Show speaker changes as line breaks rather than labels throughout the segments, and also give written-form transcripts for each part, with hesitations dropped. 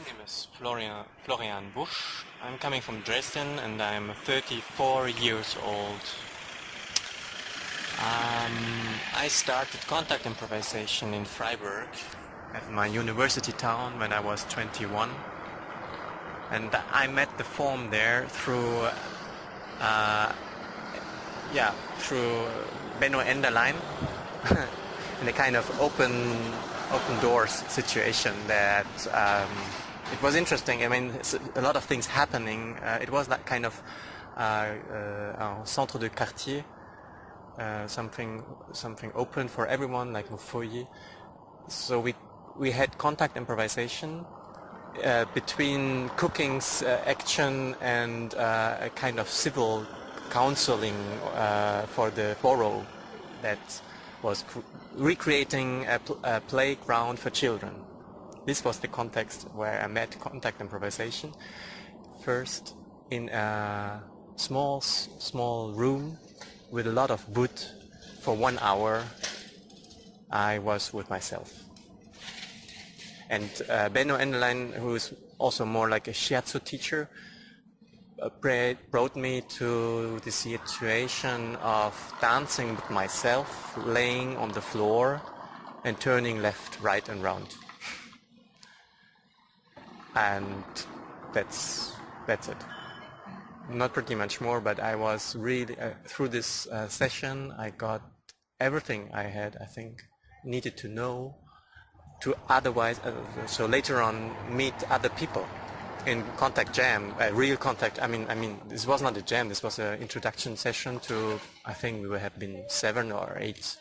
name is Florian Busch. I'm coming from Dresden and I'm 34 years old. I started contact improvisation in Freiburg at my university town when I was 21. And I met the form there through Benno Enderlein in a kind of open doors situation that it was interesting. I mean, a lot of things happening. It was that kind of centre de quartier, something open for everyone, like a foyer. So we had contact improvisation between cooking's action and a kind of civil counseling for the borough that was recreating a playground for children. This was the context where I met contact improvisation. First in a small room with a lot of wood for 1 hour. I was with myself. And Benno Enderlein, who is also more like a shiatsu teacher, brought me to the situation of dancing with myself, laying on the floor and turning left, right and round. And that's it. Not pretty much more, but I was really, through this session, I got everything I had, I think, needed to know to otherwise, so later on, meet other people. In contact jam, real contact. I mean, this was not a jam. This was an introduction session to. I think we would have been 7 or 8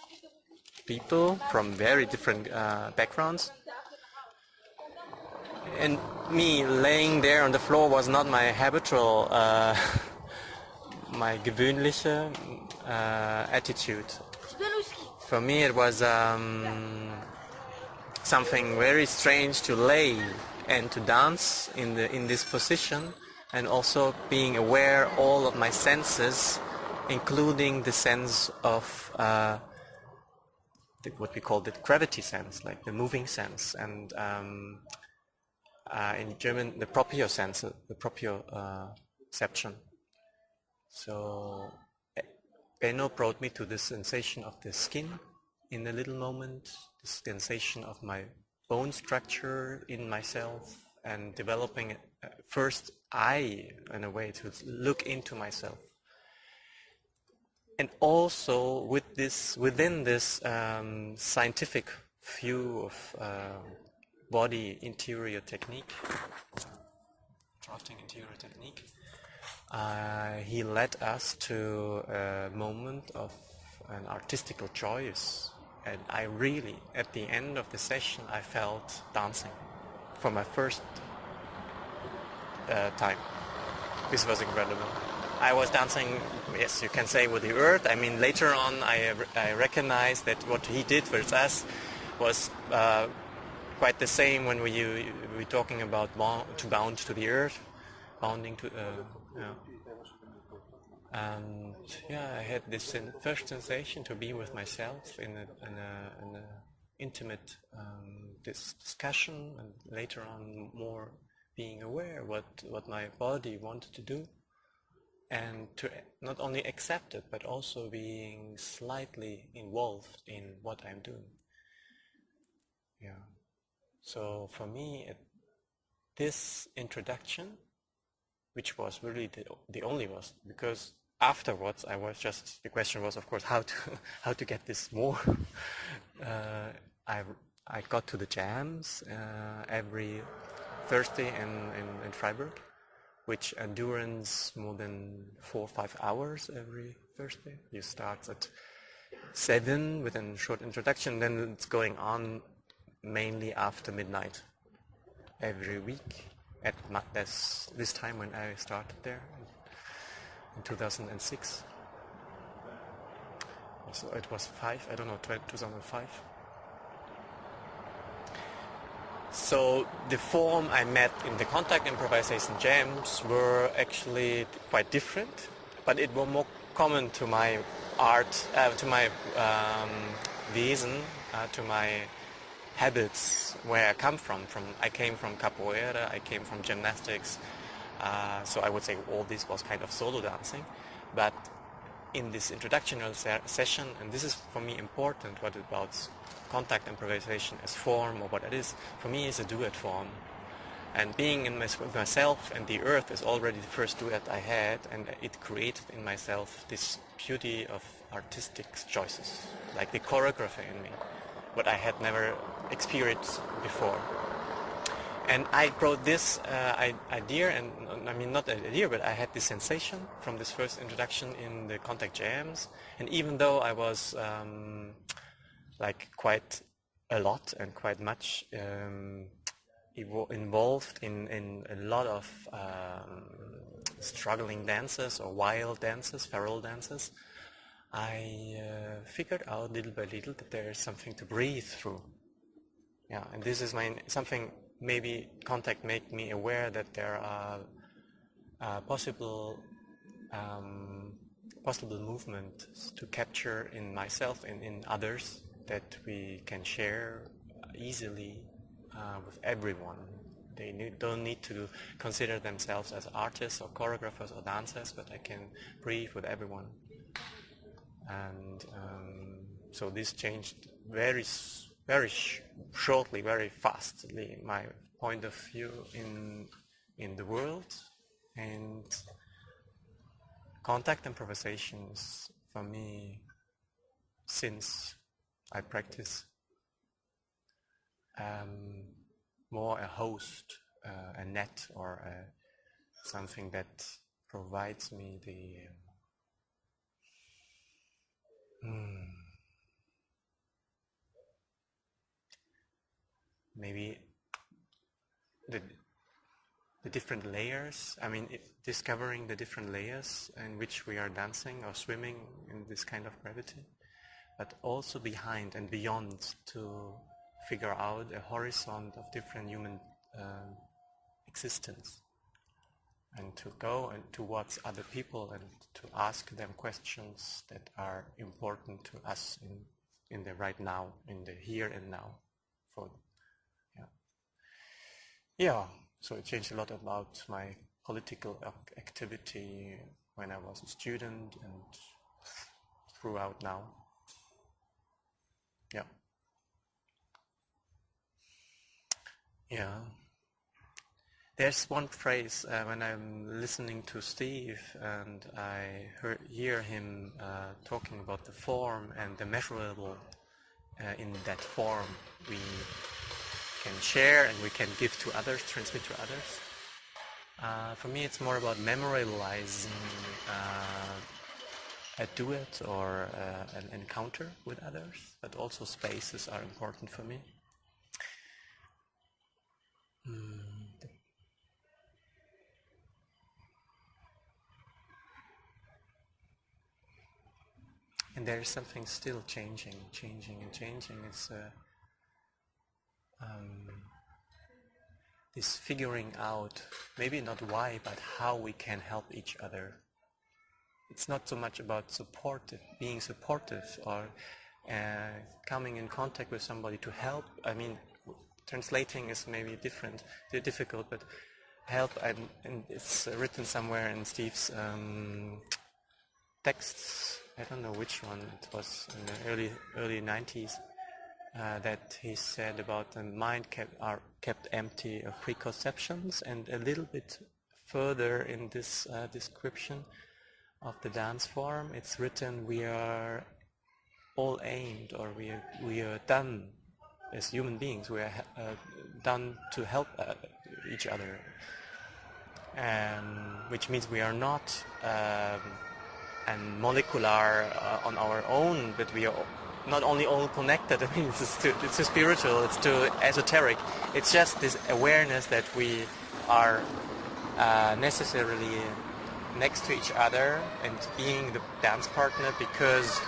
people from very different backgrounds. And me laying there on the floor was not my habitual, my gewöhnliche attitude. For me, it was something very strange to lay and to dance in this position, and also being aware all of my senses, including the sense of what we call the gravity sense, like the moving sense, and in German the proprioception. So Benno brought me to the sensation of the skin in a little moment, the sensation of my bone structure in myself, and developing first in a way to look into myself, and also within this scientific view of body interior technique, drafting interior technique, he led us to a moment of an artistical choice. And I really, at the end of the session, I felt dancing for my first time. This was incredible. I was dancing, yes, you can say, with the earth. I mean, later on, I recognized that what he did with us was quite the same when we were talking about to bound to the earth, bounding to. And yeah, I had this first sensation to be with myself in an intimate discussion, and later on more being aware what my body wanted to do, and to not only accept it but also being slightly involved in what I'm doing. Yeah. So for me, this introduction, which was really the only was, because afterwards the question was, of course, how to get this more. I got to the jams every Thursday in Freiburg, which endurance more than 4 or 5 hours every Thursday. You start at 7 with a short introduction, then it's going on mainly after midnight every week. At this time when I started there in 2006. So it was 2005. So the form I met in the contact improvisation jams were actually quite different, but it was more common to my art, to my Wesen, to my habits where I come from. I came from capoeira, I came from gymnastics, so I would say all this was kind of solo dancing. But in this introductional session, and this is for me important, what about contact improvisation as form, or what it is, for me is a duet form. And being in myself and the earth is already the first duet I had, and it created in myself this beauty of artistic choices, like the choreography in me, what I had never experienced before. And I brought this idea, and I mean not idea, but I had this sensation from this first introduction in the contact jams. And even though I was like quite a lot and quite much involved in a lot of struggling dances or wild dances, feral dances, I figured out little by little that there is something to breathe through. Yeah, and this is something. Maybe contact made me aware that there are possible movements to capture in myself and in others that we can share easily with everyone. They don't need to consider themselves as artists or choreographers or dancers, but I can breathe with everyone. And so this changed very shortly, very fastly, my point of view in the world. And contact improvisations for me, since I practice, more a host, a net, or something that provides me the maybe the different layers. I mean, discovering the different layers in which we are dancing or swimming in this kind of gravity, but also behind and beyond, to figure out a horizon of different human existence, and to go and towards other people and to ask them questions that are important to us in the right now, in the here and now. Yeah, so it changed a lot about my political activity when I was a student and throughout now. Yeah. Yeah. There's one phrase when I'm listening to Steve and I hear him talking about the form and the measurable in that form we can share and we can give to others, transmit to others. For me, it's more about memorializing a duet or an encounter with others, but also spaces are important for me. And there is something still changing. It's this figuring out, maybe not why, but how we can help each other. It's not so much about being supportive or coming in contact with somebody to help. I mean, translating is maybe difficult, but help, and it's written somewhere in Steve's texts. I don't know which one, it was in the early 90s, that he said about the mind kept empty of preconceptions, and a little bit further in this description of the dance form, it's written, we are all aimed, or we are done as human beings, we are done to help each other, which means we are not and molecular on our own, but we are not only all connected. I mean, it's too spiritual, it's too esoteric. It's just this awareness that we are necessarily next to each other and being the dance partner because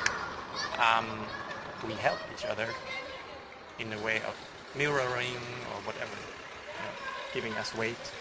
we help each other in a way of mirroring or whatever, giving us weight.